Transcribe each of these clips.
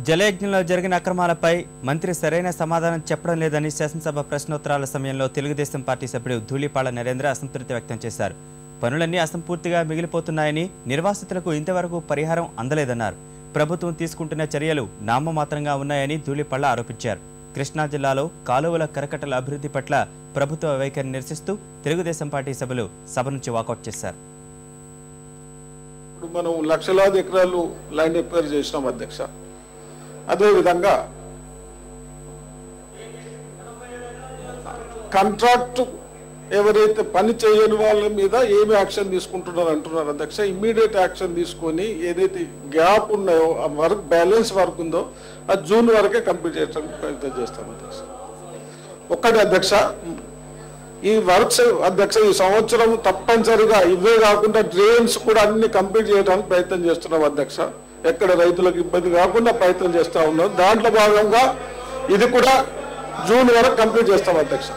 జలయజ్ఞంలో జరిగిన అక్రమాలపై మంత్రి సరైన సమాధానం చెప్పడం లేదని శాసనసభ ప్రశ్నోత్తరాల సమయంలో తెలుగుదేశం పార్టీ సభ్యుడు ధూళిపాళ నరేంద్ర అసంతృప్తి వ్యక్తం చేశారు. పనులన్నీ అసంపూర్తిగా మిగిలిపోతున్నాయని, నిర్వాసితులకు ఇంతవరకు పరిహారం అందలేదన్నారు. ప్రభుత్వం తీసుకుంటున్న చర్యలు నామమాత్రంగా ఉన్నాయని ధూళిపాళ ఆరోపించారు. కృష్ణా జిల్లాలో కాలువల కరకట్టల అభివృద్ధి పట్ల ప్రభుత్వ వైఖరిని నిరసిస్తూ తెలుగుదేశం పార్టీ సభ్యులు సభ నుంచి వాకౌట్ చేశారు. మనం లక్షలాది ఎకరాలు ల్యాండ్ ఎక్వైర్ చేసినాం అధ్యక్ష. అదేవిధంగా కాంట్రాక్ట్ ఎవరైతే పని చేయని వాళ్ళ మీద ఏమి యాక్షన్ తీసుకుంటున్నారు అంటున్నారు అధ్యక్ష. ఇమ్మీడియట్ యాక్షన్ తీసుకొని ఏదైతే గ్యాప్ ఉన్నాయో ఆ వర్క్ బ్యాలెన్స్ వర్క్ ఉందో అది జూన్ వరకే కంప్లీట్ చేయడానికి ప్రయత్నం చేస్తాం అధ్యక్ష. ఒక్కటి అధ్యక్ష, ఈ వర్క్స్ అధ్యక్ష ఈ సంవత్సరం తప్పనిసరిగా ఇవే కాకుండా డ్రైన్స్ కూడా అన్ని కంప్లీట్ చేయడానికి ప్రయత్నం చేస్తున్నాం అధ్యక్ష. ఎక్కడ రైతులకు ఇబ్బంది కాకుండా ప్రయత్నం చేస్తూ ఉన్నాం. దాంట్లో భాగంగా ఇది కూడా జూన్ వరకు కంప్లీట్ చేస్తాం అధ్యక్ష.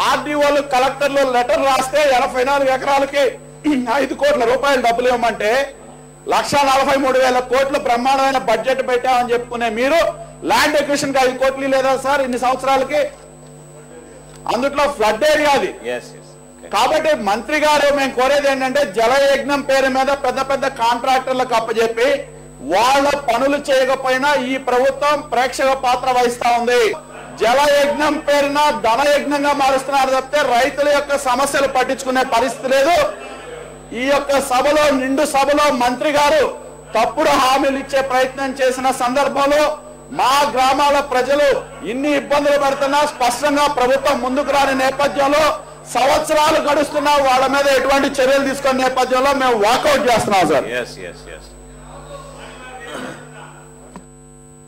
ఆర్డీఓలు కలెక్టర్లు లెటర్ రాస్తే 84 ఎకరాలకి 5 కోట్ల రూపాయలు డబ్బులు ఇవ్వమంటే 1,43,000 కోట్లు బ్రహ్మాండమైన బడ్జెట్ పెట్టామని చెప్పుకునే మీరు ల్యాండ్ ఎక్విజిషన్ కి 5 కోట్లు లేదా సార్ ఇన్ని సంవత్సరాలకి? అందుట్లో ఫ్లడ్ ఏరియా అది. కాబట్టి మంత్రి గారు మేము కోరేది ఏంటంటే జలయజ్ఞం పేరు మీద పెద్ద పెద్ద కాంట్రాక్టర్లకు అప్పచెప్పి వాళ్ళ పనులు చేయకపోయినా ఈ ప్రభుత్వం ప్రేక్షక పాత్ర వహిస్తా ఉంది. జలయజ్ఞం పేరున ధనయజ్ఞంగా మారుస్తున్నారు తప్పితే రైతుల యొక్క సమస్యలు పట్టించుకునే పరిస్థితి లేదు. ఈ యొక్క సభలో నిండు సభలో మంత్రి గారు తప్పుడు హామీలు ఇచ్చే ప్రయత్నం చేసిన సందర్భంలో మా గ్రామాల ప్రజలు ఇన్ని ఇబ్బందులు పడుతున్నా స్పష్టంగా ప్రభుత్వం ముందుకు రాని నేపథ్యంలో సంవత్సరాలు గడుస్తున్నా వాళ్ళ మీద ఎటువంటి చర్యలు తీసుకునే నేపథ్యంలో మేము వాకౌట్ చేస్తున్నాం సార్.